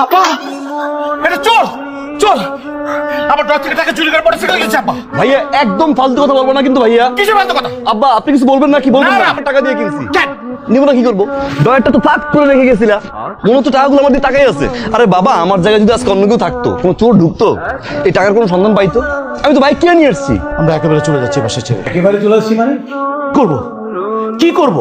আপা এটা চোর চোর আমার ড্র থেকে টাকা চুরি করে মোটরসাইকেল কিনছে আপা। ভাইয়া একদম ফালতু কথা বলবো না কিন্তু ভাইয়া। কিসের ফালতু কথা? আব্বা আপনি কিছু বলবেন না, কি বলবেন না, না? না। আমার টাকা দিয়ে কিনছি, কেন? নিব না কি করবো? ডয়ারটা তো ফাঁক করে রেখে গেছিলা, মনে হচ্ছে টাকাগুলো আমার দিয়ে টাকাই আছে। আরে বাবা আমার জায়গায় যদি আজকে অন্য কেউ থাকতো, কোনো চোর ঢুকতো, এই টাকার কোনো সন্ধান পাইতো? আমি তো বাইক কিনে নিয়ে এসেছি। আমরা একেবারে চলে যাচ্ছি বাসা ছেড়ে। একেবারে চলে আসছি মানে করব কি করব?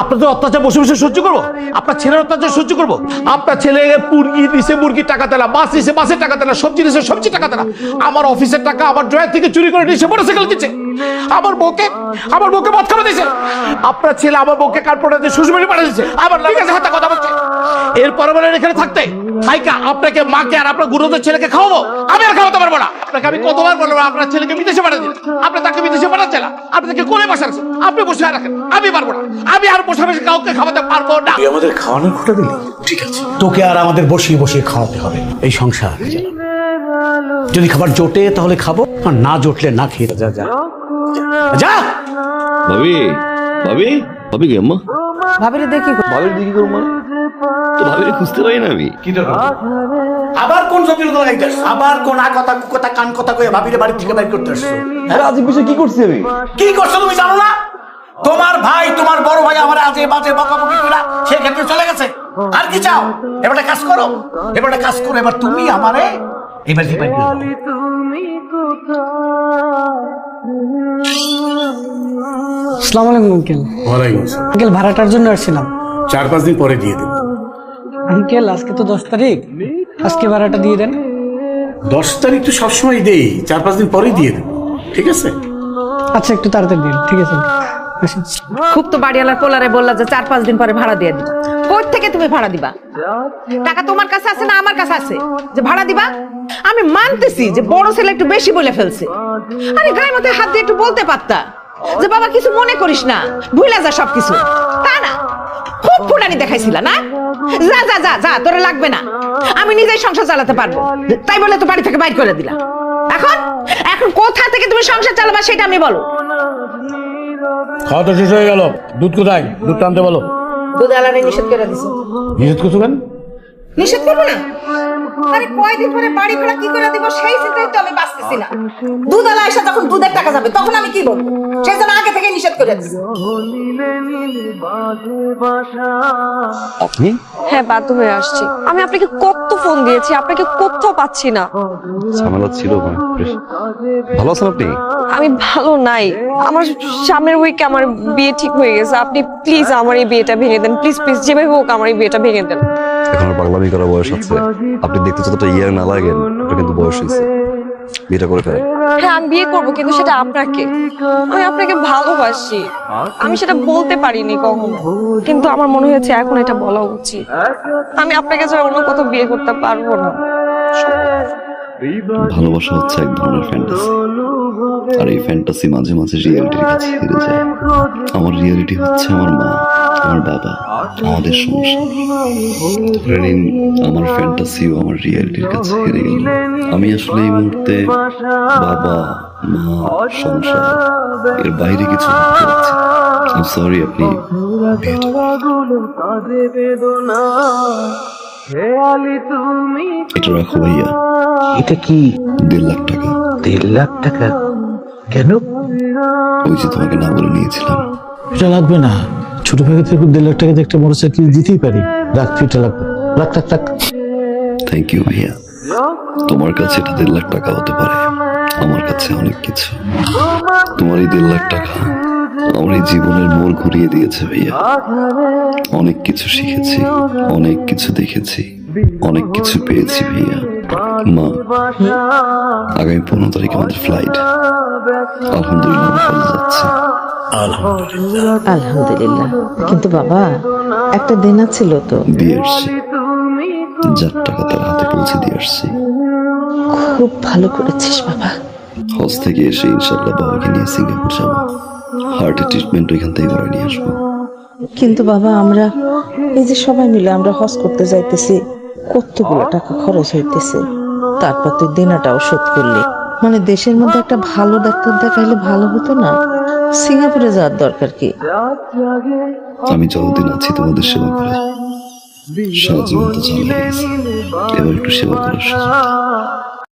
আপনাদের অত্যাচার বসে বসে সহ্য করবো? আপনার ছেলের অত্যাচার সহ্য করবো? আপনার ছেলে মুরগি দিছে মুরগির টাকা দেলা, মাছ দিছে মাছের টাকা দেলা, সবজি দিছে সবজি টাকা দেলা, আমার অফিসের টাকা আমার ড্রয়ার থেকে চুরি করে নিয়েছে মোটরসাইকেল কিনছে, আমার বউকে মদ খাওয়া দিয়েছে। আপনার ছেলে আমার বউকে কার্পোরেটে দিয়ে শ্বশুরবাড়ি পাঠিয়ে দিয়েছে, আমার ঠিক আছে হাতে কথা বলছে। এরপরে বলেন এখানে থাকতে ভাইকা আপনাকে মাকে আর আপনার গুরুদের ছেলেকে খাওয়াবো? আমি আর খাওয়াতে পারবো না। আপনাকে আমি কতবার বলবো আপনার ছেলেকে বিদেশে পাঠিয়ে দিন, আপনি তাকে বিদেশে পাঠাচ্ছেন না, আপনি তাকে কোলে বসে রাখছেন, আপনি বসে রাখেন, আমি পারবো না, আমি আর বসে বসে কাউকে খাওয়াতে পারবো না। তুই আমাদের খাওয়ানোর খোটা দিলি, ঠিক আছে, তোকে আর আমাদের বসিয়ে বসিয়ে খাওয়াতে হবে। এই সংসার যদি খাবার জোটে তাহলে খাবো, আর না জোটলে না খেয়ে যা যা যা। ভাবি ভাবি ভাবি কি আম্মা? ভাবিরে দেখি ভাবির দিকে করবো মানে? তো ভাবির খুঁজতে পারি না আমি। আবার কোন জটিলতা লাগাইতেছ? আবার কোন কথা কথা কান কথা কয়ে ভাবিরে বাড়ি থেকে বাইর করতে আসছো? আরে আজীব বিষয় কি করছি আমি? কি করছো তুমি জানো না? তোমার ভাই তোমার বড় ভাই আমার আজে বাজে বকাবকি করে সেক্ষেত্রে চলে গেছে। আর কি চাও? এবার একটা কাজ করো, এবার তুমি আমারে এবার কি পাই? আসসালামু আলাইকুম আঙ্কেল। ওয়ালাইকুম আসসালাম। আঙ্কেল ভাড়াটার জন্য আসছিলাম। 4-5 দিন পরে দিয়ে দেবো। আঙ্কেল আজকে তো 10 তারিখ, আজকে ভাড়াটা দিয়ে দেন। 10 তারিখ তো সবসময় দেই, 4-5 দিন পরেই দিয়ে দেবো, ঠিক আছে? আচ্ছা একটু তাড়াতাড়ি দিন, ঠিক আছে আসেন। খুব তো বাড়িওয়ালার পোলারে বললা যে 4-5 দিন পরে ভাড়া দিয়ে দিবা। কই থেকে তুমি ভাড়া দিবা? টাকা তোমার কাছে আছে না আমার কাছে আছে যে ভাড়া দিবা? আমি মানতেছি যে বড় ছেলে একটু বেশি বলে ফেলছে, আরে গায়ে মাথায় হাত দিয়ে একটু বলতে পারতা যে বাবা কিছু মনে করিস না, ভুলে যা সবকিছু। তা না, খুব ফুটানি দেখাইছিলা না? যা যা যা যা, তোরে লাগবে না, আমি নিজেই সংসার চালাতে পারবো, তাই বলে তো বাড়ি থেকে বাইর করে দিলা। এখন এখন কোথা থেকে তুমি সংসার চালাবা সেটা আমি বলো। খাওয়া তো শেষ হয়ে গেল, দুধ কোথায়? দুধ টানতে বলো। দুধ আলারে নিষেধ করে দিছে। নিষেধ করছো কেন? নিষেধ করবো না? আরে কয়দিন পরে বাড়ি ভাড়া কি করে দিব সেই চিন্তায় তো আমি বাঁচতেছি না। দুধ আলা এসে যখন দুধের টাকা যাবে তখন আমি কি বলবো? সেই জন্য আগে থেকে নিষেধ করে দিছি। আপনি হ্যাঁ বাধ্য হয়ে আসছি। আমি আপনাকে কত ফোন দিয়েছি, আপনাকে কোথাও পাচ্ছি না। ঝামেলা ছিল মানে বেশ। ভালো আছেন আপনি? আমি ভালো নাই। আমার সামনের উইকে আমার বিয়ে ঠিক হয়ে গেছে। আপনি প্লিজ আমার এই বিয়েটা ভেঙে দেন, প্লিজ প্লিজ, যেভাবে হোক আমার এই বিয়েটা ভেঙে দেন। এখন আর পাগলামি করার বয়স আছে? আপনি দেখতে যতটা ইয়ার না লাগেন, ওটা কিন্তু বয়স হয়েছে, বিয়েটা করে ফেলেন। হ্যাঁ আমি বিয়ে করবো, কিন্তু সেটা আপনাকে। আমি আপনাকে ভালোবাসি, আমি সেটা বলতে পারিনি কখনো, কিন্তু আমার মনে হয়েছে এখন এটা বলা উচিত। আমি আপনাকে ছাড়া অন্য কোথাও বিয়ে করতে পারবো না। ভালোবাসা হচ্ছে এক ধরনের ফ্যান্টাসি, আর এই ফ্যান্টাসি মাঝে মাঝে রিয়েলিটির কাছে হেরে যায়। আমার রিয়েলিটি হচ্ছে আমার মা, আমার বাবা, আমাদের সংসার। ধরে নিন আমার ফ্যান্টাসিও আমার রিয়েলিটির কাছে হেরে গেল। আমি আসলে এই মুহূর্তে বাবা, মা, সংসার এর বাইরে কিছু ভাবতে পারছি না। সরি, আপনি বিয়েটা এটা রাখো ভাইয়া। এটা কি? 1.5 লাখ টাকা। 1.5 লাখ টাকা? কেন? ওই যে তোমাকে না বলে নিয়েছিলাম। এটা লাগবে না, ছোট ভাই থেকে 1.5 লাখ টাকা দিয়ে একটা মোটরসাইকেল দিতেই পারি। রাখ, এটা লাগবে, রাখ রাখ রাখ। থ্যাংক ইউ ভাইয়া। তোমার কাছে এটা 1.5 লাখ টাকা হতে পারে, আমার কাছে অনেক কিছু। তোমার এই 1.5 লাখ টাকা আমার এই জীবনের মোড় ঘুরিয়ে দিয়েছে ভাইয়া। অনেক কিছু শিখেছি, অনেক কিছু দেখেছি, অনেক কিছু পেয়েছি ভাইয়া। মা, আগামী 15 তারিখে আমাদের ফ্লাইট। আলহামদুলিল্লাহ ভালো যাচ্ছে। আলহামদুলিল্লাহ। কিন্তু বাবা একটা দেনা ছিল তো। দিয়ে আসছি, যার টাকা তার হাতে পৌঁছে দিয়ে আসছি। খুব ভালো করেছিস বাবা। হজ থেকে এসে ইনশাল্লাহ বাবাকে নিয়ে সিঙ্গাপুর যাবো। হার্টের ট্রিটমেন্ট ওইখান থেকে করে নিয়ে আসবো। কিন্তু বাবা আমরা এই যে সবাই মিলে আমরা হজ করতে যাইতেছি, কতগুলো টাকা খরচ হইতেছে, তারপর তুই দেনাটাও শোধ করলি। মানে দেশের মধ্যে একটা ভালো ডাক্তার দেখাইলে ভালো হতো না? সিঙ্গাপুরে যাওয়ার দরকার কি? আমি যতদিন আছি তোমাদের সেবা করে সারা জীবন তো চালিয়ে গেছে, এবার একটু সেবা করার সুযোগ।